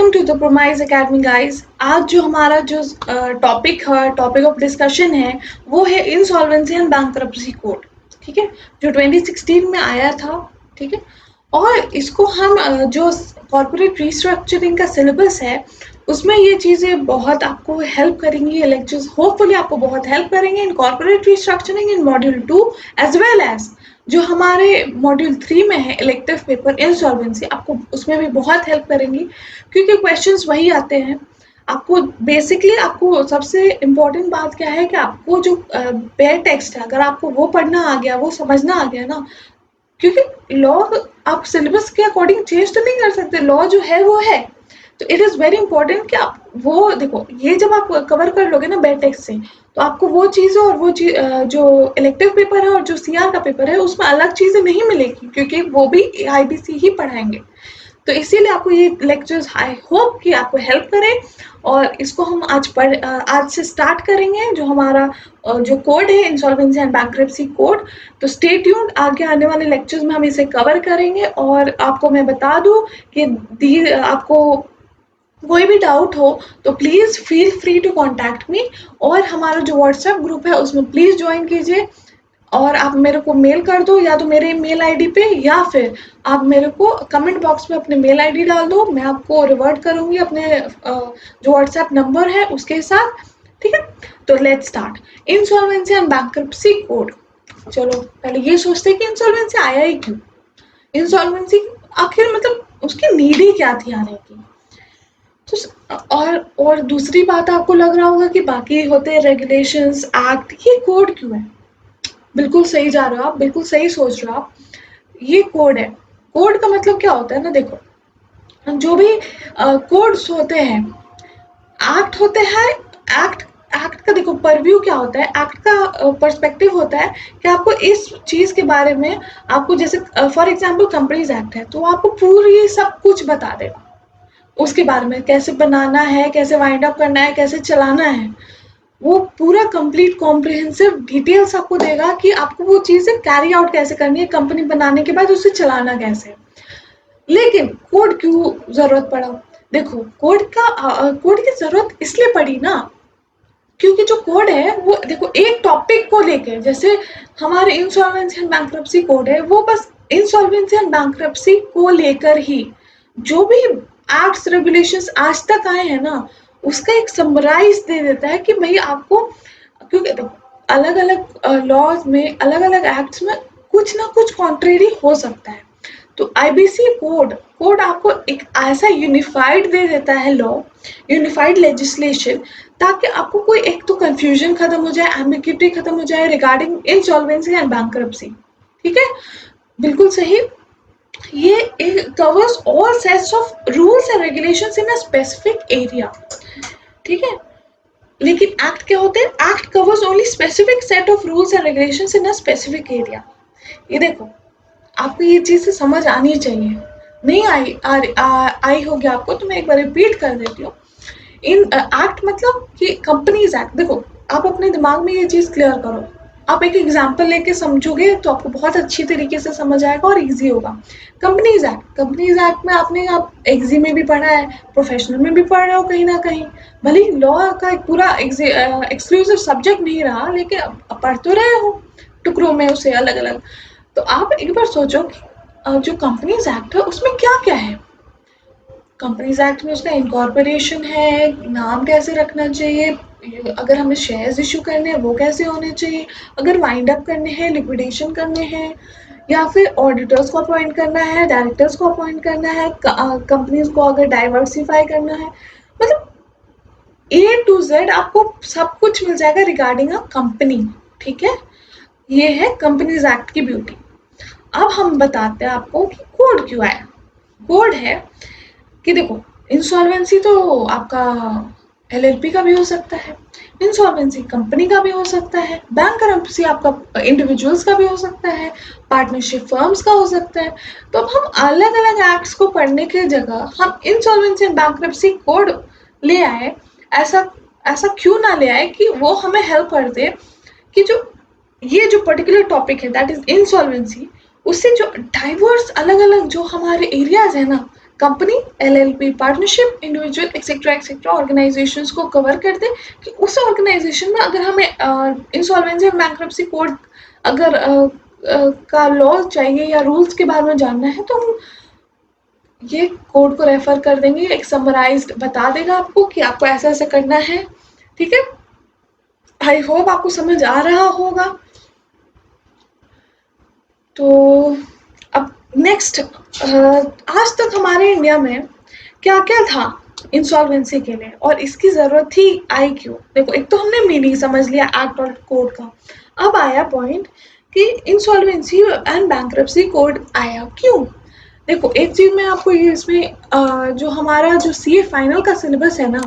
Welcome to the Promise Academy guys. आज जो हमारा जो टॉपिक ऑफ डिस्कशन है वो है इंसॉल्वेंसी एंड बैंक्रप्सी कोड। ठीक है, जो 2016 में आया था। ठीक है, और इसको हम जो कॉर्पोरेट रिस्ट्रक्चरिंग का सिलेबस है उसमें ये चीज़ें बहुत आपको हेल्प करेंगी। ये लेक्चर्स होपफुली आपको बहुत हेल्प करेंगे in corporate restructuring in module 2 as well as जो हमारे मॉड्यूल 3 में है इलेक्टिव पेपर इंसॉल्वेंसी। आपको उसमें भी बहुत हेल्प करेंगी क्योंकि क्वेश्चंस वही आते हैं। आपको बेसिकली आपको सबसे इम्पोर्टेंट बात क्या है कि आपको जो बेयर टेक्स्ट है अगर आपको वो पढ़ना आ गया, वो समझना आ गया ना, क्योंकि लॉ आप सिलेबस के अकॉर्डिंग चेंज तो नहीं कर सकते, लॉ जो है वो है। तो इट इज़ वेरी इंपॉर्टेंट कि आप वो देखो, ये जब आप कवर कर लोगे ना बेयर टेक्स्ट से तो आपको वो चीज़ें और वो चीज जो इलेक्टिव पेपर है और जो सीआर का पेपर है उसमें अलग चीज़ें नहीं मिलेगी क्योंकि वो भी आईबीसी ही पढ़ाएंगे। तो इसीलिए आपको ये लेक्चर्स आई होप कि आपको हेल्प करें। और इसको हम आज से स्टार्ट करेंगे जो हमारा जो कोड है इंसॉल्वेंसी एंड बैंक्रप्सी कोड। तो स्टे ट्यून्ड, आगे आने वाले लेक्चर्स में हम इसे कवर करेंगे। और आपको मैं बता दूं कि आपको कोई भी डाउट हो तो please feel free to contact me. और हमारा जो व्हाट्सएप ग्रुप है उसमें प्लीज़ ज्वाइन कीजिए और आप मेरे को मेल कर दो, या तो मेरे मेल आईडी पे या फिर आप मेरे को कमेंट बॉक्स में अपने मेल आईडी डाल दो। मैं आपको रिवर्ट करूँगी अपने जो व्हाट्सएप नंबर है उसके साथ। ठीक है, तो let's start insolvency and bankruptcy code. चलो पहले ये सोचते हैं कि इंसॉल्वेंसी आया ही क्यों, इंसॉल्वेंसी आखिर मतलब उसकी नीड ही क्या थी आने की। तो और दूसरी बात आपको लग रहा होगा कि बाकी होते हैं रेगुलेशंस, एक्ट, ये कोड क्यों है। बिल्कुल सही जा रहे हो आप, बिल्कुल सही सोच रहे हो आप। ये कोड है। कोड का मतलब क्या होता है ना, देखो जो भी कोड्स होते हैं, एक्ट होते हैं। एक्ट एक्ट का देखो परव्यू क्या होता है, एक्ट का पर्सपेक्टिव होता है कि आपको इस चीज़ के बारे में, आपको जैसे फॉर एग्जांपल कंपनीज एक्ट है तो आपको पूरी सब कुछ बता देगा उसके बारे में, कैसे बनाना है, कैसे वाइंड अप करना है, कैसे चलाना है। वो पूरा कंप्लीट कॉम्प्रिहेंसिव डिटेल्स आपको देगा कि आपको वो चीज़ें कैरी आउट कैसे करनी है, कंपनी बनाने के बाद उसे चलाना कैसे। लेकिन कोड क्यों ज़रूरत पड़ा, देखो कोड की ज़रूरत इसलिए पड़ी ना क्योंकि जो कोड है वो देखो एक टॉपिक को लेकर, जैसे हमारे इंसॉल्वेंसी एंड बैंक्रप्सी कोड है वो बस इंसॉल्वेंसी एंड बैंक्रप्सी को लेकर ही जो भी एक्ट्स रेगुलेशंस आज तक आए हैं ना उसका एक समराइज दे देता है कि भाई आपको, क्योंकि देखो अलग अलग लॉज में, अलग अलग एक्ट्स में कुछ ना कुछ कॉन्ट्रेरी हो सकता है। तो आईबीसी कोड कोड आपको एक ऐसा यूनिफाइड दे देता है लॉ, यूनिफाइड लेजिस्लेशन, ताकि आपको कोई एक तो कंफ्यूजन खत्म हो जाए, एम्बिग्यूटी खत्म हो जाए रिगार्डिंग इंसॉल्वेंसी एंड बैंक्रप्सी। ठीक है, बिल्कुल सही। ये covers all sets of rules and regulations in a specific area. ठीक है, लेकिन एक्ट क्या होते हैं, act covers only specific set of rules and regulations in a specific area. ये देखो आपको ये चीज़ समझ आनी चाहिए, नहीं आई होगी आपको तो मैं एक बार रिपीट कर देती हूँ। इन एक्ट मतलब कि कंपनीज एक्ट, देखो आप अपने दिमाग में ये चीज़ क्लियर करो, आप एक एग्जांपल लेके समझोगे तो आपको बहुत अच्छी तरीके से समझ आएगा और इजी होगा। कंपनीज एक्ट में आपने आप एग्जी में भी पढ़ा है, प्रोफेशनल में भी पढ़ रहे हो कहीं ना कहीं, भले ही लॉ का एक पूरा एक्सक्लूसिव सब्जेक्ट नहीं रहा लेकिन अब पढ़ तो रहे हो टुकड़ों में उसे अलग अलग। तो आप एक बार सोचो कि जो कंपनीज एक्ट है उसमें क्या क्या है। कंपनीज एक्ट में उसका इनकॉर्पोरेशन है, नाम कैसे रखना चाहिए, अगर हमें शेयर्स इशू करने हैं वो कैसे होने चाहिए, अगर वाइंड अप करने हैं, लिक्विडेशन करने हैं, या फिर ऑडिटर्स को अपॉइंट करना है, डायरेक्टर्स को अपॉइंट करना है, कंपनीज को अगर डाइवर्सिफाई करना है, मतलब ए टू जेड आपको सब कुछ मिल जाएगा रिगार्डिंग अ कंपनी। ठीक है, ये है कंपनीज एक्ट की ब्यूटी। अब हम बताते हैं आपको कि कोड क्यों आया। कोड है कि देखो इंसॉल्वेंसी तो आपका एलएलपी का भी हो सकता है, इंसॉल्वेंसी कंपनी का भी हो सकता है, बैंकरप्सी आपका इंडिविजुअल्स का भी हो सकता है, पार्टनरशिप फर्म्स का हो सकता है। तो अब हम अलग अलग एक्ट्स को पढ़ने की जगह हम इंसॉल्वेंसी एंड बैंकरप्सी कोड ले आए। ऐसा ऐसा क्यों ना ले आए कि वो हमें हेल्प कर दे कि जो ये जो पर्टिकुलर टॉपिक है दैट इज इंसॉल्वेंसी, उससे जो डाइवर्स अलग अलग जो हमारे एरियाज है ना, company, LLP, partnership, individual etcetera organisations को कवर कर दे कि उस ऑर्गेनाइजेशन में अगर हमें इंसॉल्वेंसी और बैंक्रप्सी कोड अगर का लॉ चाहिए या रूल्स के बारे में जानना है तो हम ये कोड को रेफर कर देंगे, एक समराइज्ड बता देगा आपको कि आपको ऐसा ऐसा करना है। ठीक है, आई होप आपको समझ आ रहा होगा। तो अब नेक्स्ट, आज तक हमारे इंडिया में क्या क्या था इंसॉल्वेंसी के लिए और इसकी जरूरत थी आई क्यों। देखो, एक तो हमने मीनिंग समझ लिया एक्ट और कोड का, अब आया पॉइंट कि इंसॉल्वेंसी एंड बैंक्रप्सी कोड आया क्यों। देखो, एक चीज मैं आपको ये इसमें जो हमारा जो सीए फाइनल का सिलेबस है ना,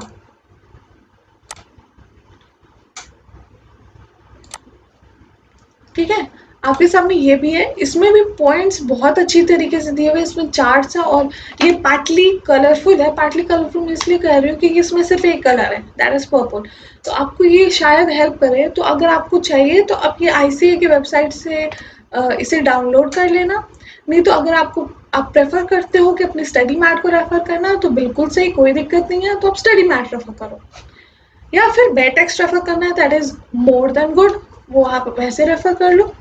ठीक है, आपके सामने ये भी है, इसमें भी पॉइंट्स बहुत अच्छी तरीके से दिए हुए, इसमें चार्ट्स है और ये पार्टली कलरफुल है। पार्टली कलरफुल मैं इसलिए कह रही हूँ क्योंकि इसमें सिर्फ एक कलर है, दैट इज पर्पल। तो आपको ये शायद हेल्प करे, तो अगर आपको चाहिए तो आप ये आईसीए की वेबसाइट से इसे डाउनलोड कर लेना। नहीं तो अगर आप प्रेफर करते हो कि अपनी स्टडी मैट को रेफर करना तो बिल्कुल सही, कोई दिक्कत नहीं है, तो आप स्टडी मैट रेफर करो, या फिर बेटेक्स रेफर करना है, that is more than good, वो आप वैसे रेफर कर लो।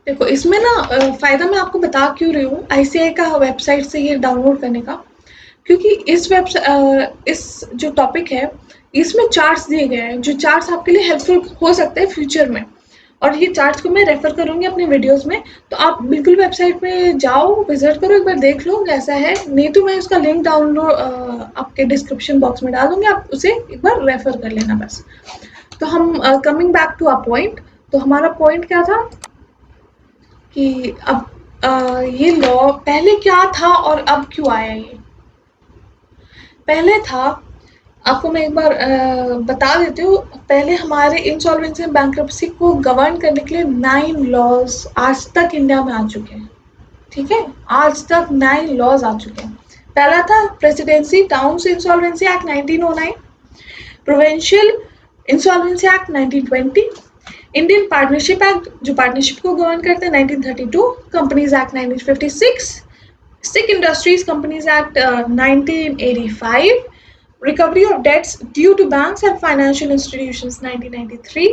देखो, इसमें ना फायदा मैं आपको बता क्यों रही हूँ आईसीआई का वेबसाइट से ये डाउनलोड करने का, क्योंकि इस जो टॉपिक है इसमें चार्ट्स दिए गए हैं, जो चार्ट्स आपके लिए हेल्पफुल हो सकते हैं फ्यूचर में, और ये चार्ट्स को मैं रेफर करूंगी अपने वीडियोस में। तो आप बिल्कुल वेबसाइट पे जाओ, विजिट करो, एक बार देख लो कैसा है, नहीं तो मैं उसका लिंक डाउनलोड आपके डिस्क्रिप्शन बॉक्स में डाल दूंगी, आप उसे एक बार रेफर कर लेना बस। तो हम coming back to our point, तो हमारा पॉइंट क्या था कि अब ये लॉ पहले क्या था और अब क्यों आया। ये पहले था, आपको मैं एक बार बता देती हूँ, पहले हमारे इंसॉल्वेंसी एंड बैंक्रप्सी को गवर्न करने के लिए 9 लॉज आज तक इंडिया में आ चुके हैं। ठीक है, आज तक 9 लॉज आ चुके हैं। पहला था presidency towns insolvency act 1909, provincial insolvency act 1920, Indian partnership act जो पार्टनरशिप को गवर्न करते हैं 1932, companies act 1956, sick industries companies act 1985, recovery of debts due to banks and financial institutions 1993,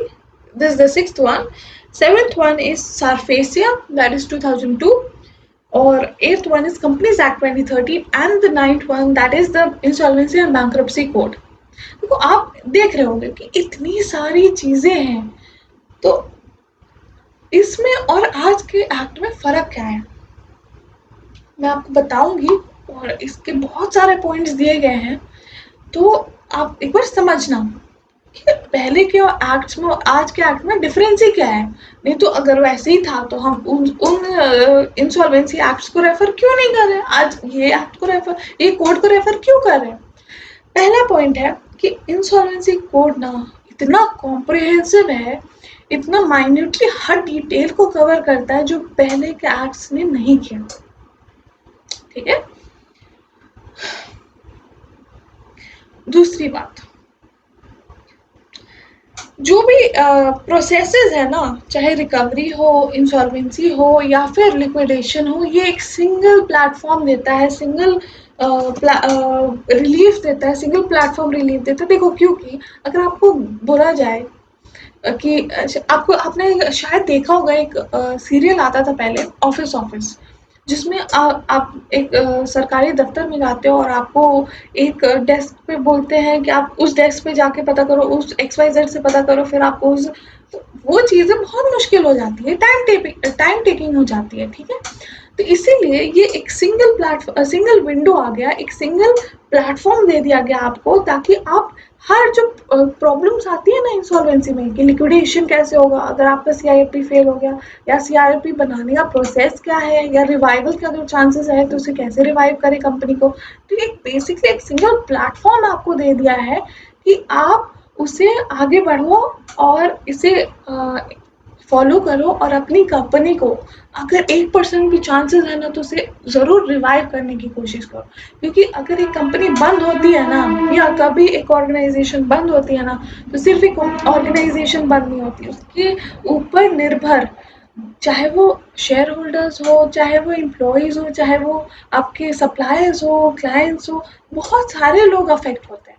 this is the sixth one. Seventh one is Sarfacia, that is 2002, or eighth one is Companies Act 2013, and the ninth one, that is the Insolvency and Bankruptcy Code. देखो, आप देख रहे होंगे कि इतनी सारी चीजें हैं, तो इसमें और आज के एक्ट में फर्क क्या है मैं आपको बताऊंगी, और इसके बहुत सारे पॉइंट्स दिए गए हैं, तो आप एक बार समझना कि पहले के एक्ट्स में और आज के एक्ट में डिफरेंस ही क्या है। नहीं तो अगर वैसे ही था तो हम उन इंसॉल्वेंसी एक्ट्स को रेफर क्यों नहीं कर रहे, आज ये एक्ट को रेफर, ये कोड को रेफर क्यों कर रहे हैं। पहला पॉइंट है कि इंसॉल्वेंसी कोड ना इतना कॉम्प्रिहेंसिव है, इतना माइन्यूटली हर डिटेल को कवर करता है जो पहले के एक्ट्स ने नहीं किया। ठीक है, दूसरी बात, जो भी प्रोसेसेस है ना, चाहे रिकवरी हो, इंसॉल्वेंसी हो या फिर लिक्विडेशन हो, ये एक सिंगल प्लेटफॉर्म देता है, सिंगल रिलीफ देता है, सिंगल प्लेटफॉर्म रिलीफ देता है। देखो, क्योंकि अगर आपको बोला जाए कि आपने शायद देखा होगा, एक सीरियल आता था पहले, ऑफिस, जिसमें आप एक सरकारी दफ्तर में जाते हो और आपको एक डेस्क पे बोलते हैं कि आप उस डेस्क पे जाके पता करो, उस XYZ से पता करो, फिर आपको उस, तो वो चीज़ें बहुत मुश्किल हो जाती है, टाइम टेकिंग हो जाती है। ठीक है, तो इसीलिए ये एक सिंगल विंडो आ गया, एक सिंगल प्लेटफॉर्म दे दिया गया आपको, ताकि आप हर जो प्रॉब्लम्स आती है ना इंसॉल्वेंसी में कि लिक्विडेशन कैसे होगा, अगर आपका CIP फेल हो गया, या CIP बनाने का प्रोसेस क्या है, या रिवाइवल का अगर चांसेस है तो उसे कैसे रिवाइव करे कंपनी को। तो एक बेसिकली एक सिंगल प्लेटफॉर्म आपको दे दिया है कि आप उसे आगे बढ़ो और इसे फॉलो करो और अपनी कंपनी को अगर 1% भी चांसेस है ना तो उसे ज़रूर रिवाइव करने की कोशिश करो, क्योंकि अगर एक कंपनी बंद होती है ना या कभी एक ऑर्गेनाइजेशन बंद होती है ना तो सिर्फ एक ऑर्गेनाइजेशन बंद नहीं होती, उसके ऊपर निर्भर चाहे वो शेयर होल्डर्स हो, चाहे वो एम्प्लॉयज़ हो, चाहे वो आपके सप्लायर्स हो, क्लाइंट्स हो, बहुत सारे लोग अफेक्ट होते हैं।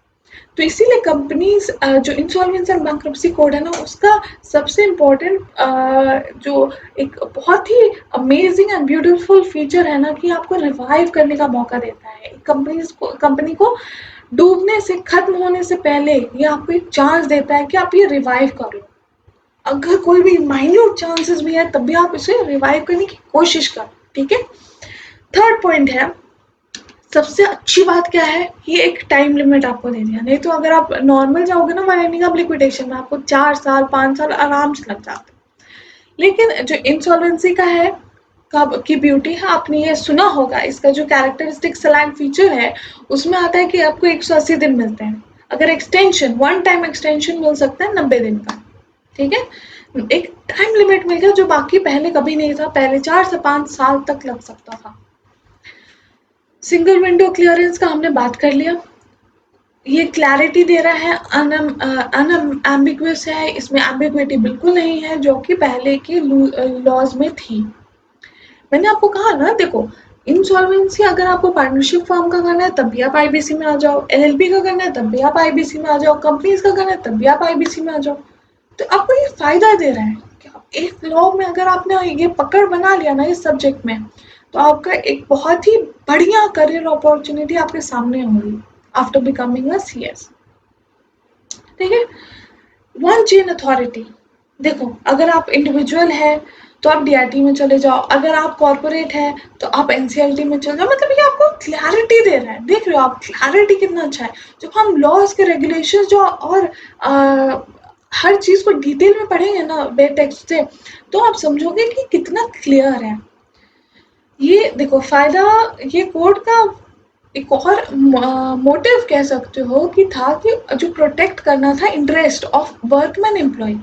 तो इसीलिए कंपनीज जो इंसॉल्वेंसी एंड बैंक्रप्सी कोड है ना उसका सबसे इम्पोर्टेंट जो एक बहुत ही अमेजिंग एंड ब्यूटीफुल फीचर है ना कि आपको रिवाइव करने का मौका देता है। कंपनी को डूबने से, खत्म होने से पहले ये आपको एक चांस देता है कि आप ये रिवाइव कर लो। अगर कोई भी माइन्यूट चांसेस भी है तब भी आप इसे रिवाइव करने की कोशिश करो, ठीक है। थर्ड पॉइंट है, सबसे अच्छी बात क्या है, ये एक टाइम लिमिट आपको दे दिया। नहीं तो अगर आप नॉर्मल जाओगे ना वाइंडिंग अप लिक्विडेशन में आपको 4 साल 5 साल आराम से लग जाते हैं। लेकिन जो इंसॉल्वेंसी का है की ब्यूटी है, आपने ये सुना होगा, इसका जो कैरेक्टरिस्टिक सेलेक्ट फीचर है उसमें आता है कि आपको 180 दिन मिलते हैं। अगर एक्सटेंशन, वन टाइम एक्सटेंशन मिल सकता है 90 दिन का, ठीक है। एक टाइम लिमिट मिल गया जो बाकी पहले कभी नहीं था, पहले 4 से 5 साल तक लग सकता था। सिंगल विंडो क्लियरेंस का हमने बात कर लिया, ये क्लैरिटी दे रहा है, अनएम्बिगुअस है, इसमें एम्बिग्विटी बिल्कुल नहीं है जो कि पहले के लॉज में थी। मैंने आपको कहा ना, देखो इंसॉल्वेंसी अगर आपको पार्टनरशिप फर्म का करना है तब भी आप आईबीसी में आ जाओ, एलएलपी का करना है तब भी आप आईबीसी में आ जाओ, कंपनीज का करना है तब भी आप आईबीसी में आ जाओ। तो आपको ये फायदा दे रहा है कि एक लॉ में अगर आपने ये पकड़ बना लिया ना इस सब्जेक्ट में तो आपका एक बहुत ही बढ़िया करियर अपॉर्चुनिटी आपके सामने होगी आफ्टर बिकमिंग अ सीएस, ठीक है। वन चेन अथॉरिटी, देखो अगर आप इंडिविजुअल है तो आप डीआरटी में चले जाओ, अगर आप कॉर्पोरेट है तो आप एनसीएलटी में चले जाओ। मतलब ये आपको क्लैरिटी दे रहा है, देख रहे हो आप क्लैरिटी कितना अच्छा है। जब हम लॉज के रेगुलेशंस जो और हर चीज को डिटेल में पढ़ेंगे ना बे टेक्स्ट से तो आप समझोगे कि कितना क्लियर है। ये देखो फायदा, ये कोड का एक और मोटिव कह सकते हो कि था कि जो प्रोटेक्ट करना था इंटरेस्ट ऑफ वर्कमैन एम्प्लॉय।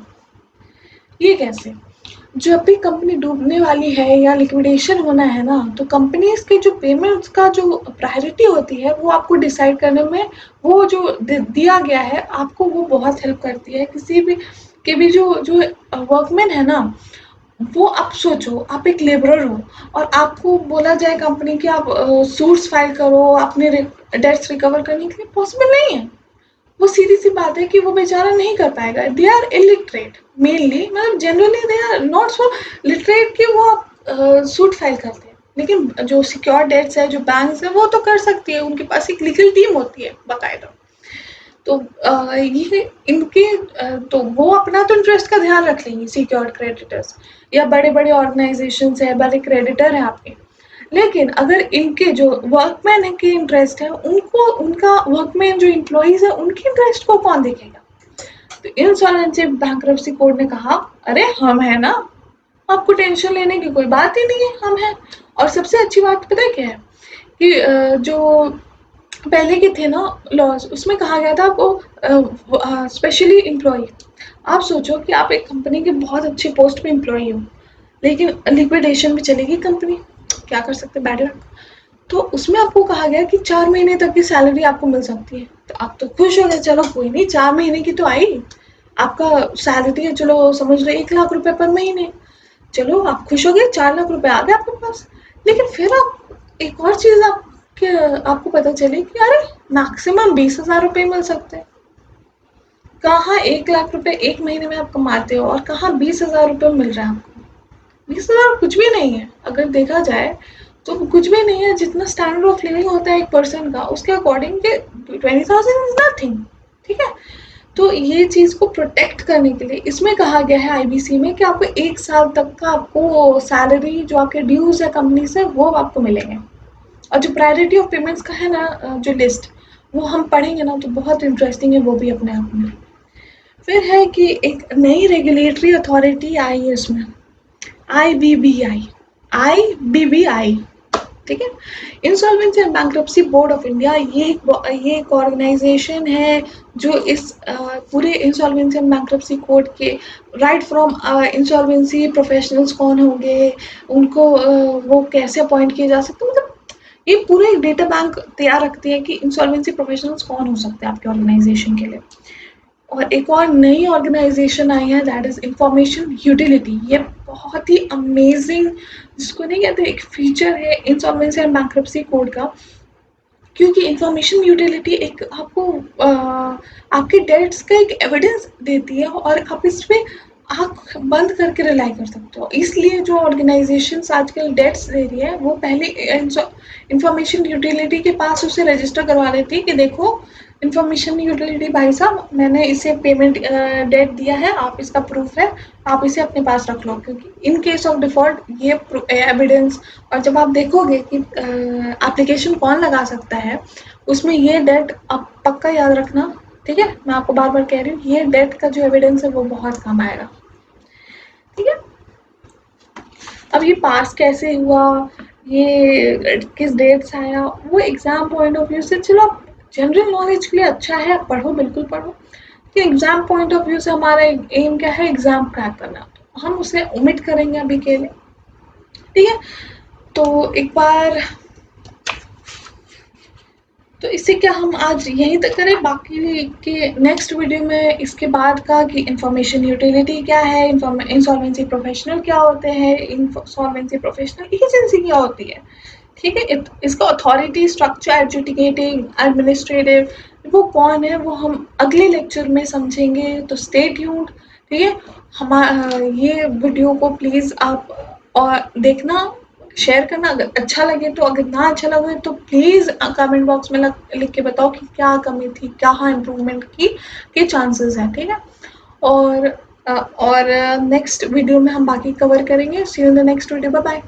ये कैसे, जब भी कंपनी डूबने वाली है या लिक्विडेशन होना है ना तो कंपनीज के जो पेमेंट्स का जो प्रायोरिटी होती है वो आपको डिसाइड करने में, वो जो दिया गया है आपको, वो बहुत हेल्प करती है। किसी भी के भी जो जो वर्कमैन है ना, वो आप सोचो आप एक लेबरर हो और आपको बोला जाए कंपनी की आप सूट्स फाइल करो अपने डेट्स रिकवर करने के लिए, पॉसिबल नहीं है। वो सीधी सी बात है कि वो बेचारा नहीं कर पाएगा। दे आर इलिटरेट मेनली, मतलब generally they are not so literate कि वो सूट फाइल करते हैं। लेकिन जो सिक्योर डेट्स है, जो बैंक्स है, वो तो कर सकती है, उनके पास एक लीगल टीम होती है बाकायदा। तो ये इनके तो वो अपना तो इंटरेस्ट का ध्यान रख लेंगे सिक्योर्ड क्रेडिटर्स, या बड़े बड़े ऑर्गेनाइजेशन है, बड़े क्रेडिटर है आपके। लेकिन अगर इनके जो वर्कमैन के इंटरेस्ट है, उनको उनका वर्कमैन जो एम्प्लॉइज है उनके इंटरेस्ट को कौन देखेगा। तो इंसॉल्वेंसी बैंक्रप्सी कोड ने कहा अरे हम है ना, आपको टेंशन लेने की कोई बात ही नहीं है, हम हैं। और सबसे अच्छी बात पता है क्या है कि जो पहले के थे ना लॉज, उसमें कहा गया था आपको स्पेशली एम्प्लॉय। आप सोचो कि आप एक कंपनी के बहुत अच्छे पोस्ट पे एम्प्लॉय हो लेकिन लिक्विडेशन में चलेगी कंपनी, क्या कर सकते, बैड लक। तो उसमें आपको कहा गया कि 4 महीने तक की सैलरी आपको मिल सकती है। तो आप तो खुश हो गए, चलो कोई नहीं 4 महीने की तो आई, आपका सैलरी है, चलो समझ लो 1 लाख रुपए पर महीने, चलो आप खुश हो गए, 4 लाख रुपए आ गए आपके पास। लेकिन फिर आप एक और चीज आपको पता चली कि अरे मैक्सिमम 20,000 रुपए मिल सकते हैं। कहाँ 1 लाख रुपए एक महीने में आप कमाते हो और कहाँ 20,000 रुपए मिल रहा है आपको। 20,000 कुछ भी नहीं है, अगर देखा जाए तो कुछ भी नहीं है। जितना स्टैंडर्ड ऑफ लिविंग होता है एक पर्सन का, उसके अकॉर्डिंग के 20,000 इज नथिंग, ठीक है। तो ये चीज़ को प्रोटेक्ट करने के लिए इसमें कहा गया है आईबीसी में कि आपको 1 साल तक का आपको सैलरी जो आपके ड्यूज है कंपनी से वो आपको मिलेंगे। और जो प्रायोरिटी ऑफ पेमेंट्स का है ना जो लिस्ट, वो हम पढ़ेंगे ना तो बहुत इंटरेस्टिंग है वो भी अपने आप में। फिर है कि एक नई रेगुलेटरी अथॉरिटी आई है इसमें, IBBI, IBBI, ठीक है। Insolvency and bankruptcy board of India ये एक ऑर्गेनाइजेशन है जो इस पूरे इंसॉल्वेंसी एंड बैंक्रप्सी कोड के राइट फ्रॉम इंसॉल्वेंसी प्रोफेशनल्स कौन होंगे, उनको वो कैसे अपॉइंट किए जा सकते हैं, मतलब ये पूरा एक डेटा बैंक तैयार रखती है कि इंसॉल्वेंसी प्रोफेशनल्स कौन हो सकते हैं आपके ऑर्गेनाइजेशन के लिए। और एक और नई ऑर्गेनाइजेशन आई है दैट इज इंफॉर्मेशन यूटिलिटी। ये बहुत ही अमेजिंग, जिसको नहीं कहते, एक फीचर है इंसॉल्वेंसी एंड बैंक्रप्सी कोड का, क्योंकि इंफॉर्मेशन यूटिलिटी एक आपको आपके डेट्स का एक एविडेंस देती है और आप इस पे आँख बंद करके रिलाई कर सकते हो। इसलिए जो ऑर्गेनाइजेशंस आजकल डेट्स दे रही है वो पहले इंफॉर्मेशन यूटिलिटी के पास उसे रजिस्टर करवा देती है कि देखो इंफॉर्मेशन यूटिलिटी भाई साहब, मैंने इसे पेमेंट डेट दिया है, आप इसका प्रूफ है, आप इसे अपने पास रख लो, क्योंकि इन केस ऑफ डिफॉल्ट ये एविडेंस। और जब आप देखोगे कि एप्लीकेशन कौन लगा सकता है, उसमें ये डेट आप पक्का याद रखना, ठीक है, मैं आपको बार बार कह रही हूँ, ये डेट का जो एविडेंस है वो बहुत काम आएगा, ठीक है। अब ये पास कैसे हुआ, ये किस डेट से आया, वो एग्जाम पॉइंट ऑफ व्यू से, चलो जनरल नॉलेज के लिए अच्छा है, पढ़ो, बिल्कुल पढ़ो, कि एग्जाम पॉइंट ऑफ व्यू से हमारा एम क्या है, एग्जाम क्रैक करना, तो हम उसे ओमिट करेंगे अभी के लिए, ठीक है। तो एक बार, तो इससे क्या हम आज यहीं तक करें, बाकी के नेक्स्ट वीडियो में इसके बाद का कि इंफॉर्मेशन यूटिलिटी क्या है, इंसॉल्वेंसी प्रोफेशनल क्या होते हैं, इंसॉल्वेंसी प्रोफेशनल एजेंसी क्या होती है, ठीक है, इसका अथॉरिटी स्ट्रक्चर, एडजुडिकेटिंग, एडमिनिस्ट्रेटिव, वो कौन है, वो हम अगले लेक्चर में समझेंगे। तो स्टे ट्यून्ड, ठीक है। हमारा ये वीडियो को प्लीज़ आप और देखना, शेयर करना, अगर अच्छा लगे तो, अगर ना अच्छा लगे तो प्लीज़ कमेंट बॉक्स में लिख के बताओ कि क्या कमी थी, क्या इम्प्रूवमेंट की के चांसेस हैं, ठीक है। और नेक्स्ट वीडियो में हम बाकी कवर करेंगे। See you in the next video, bye bye.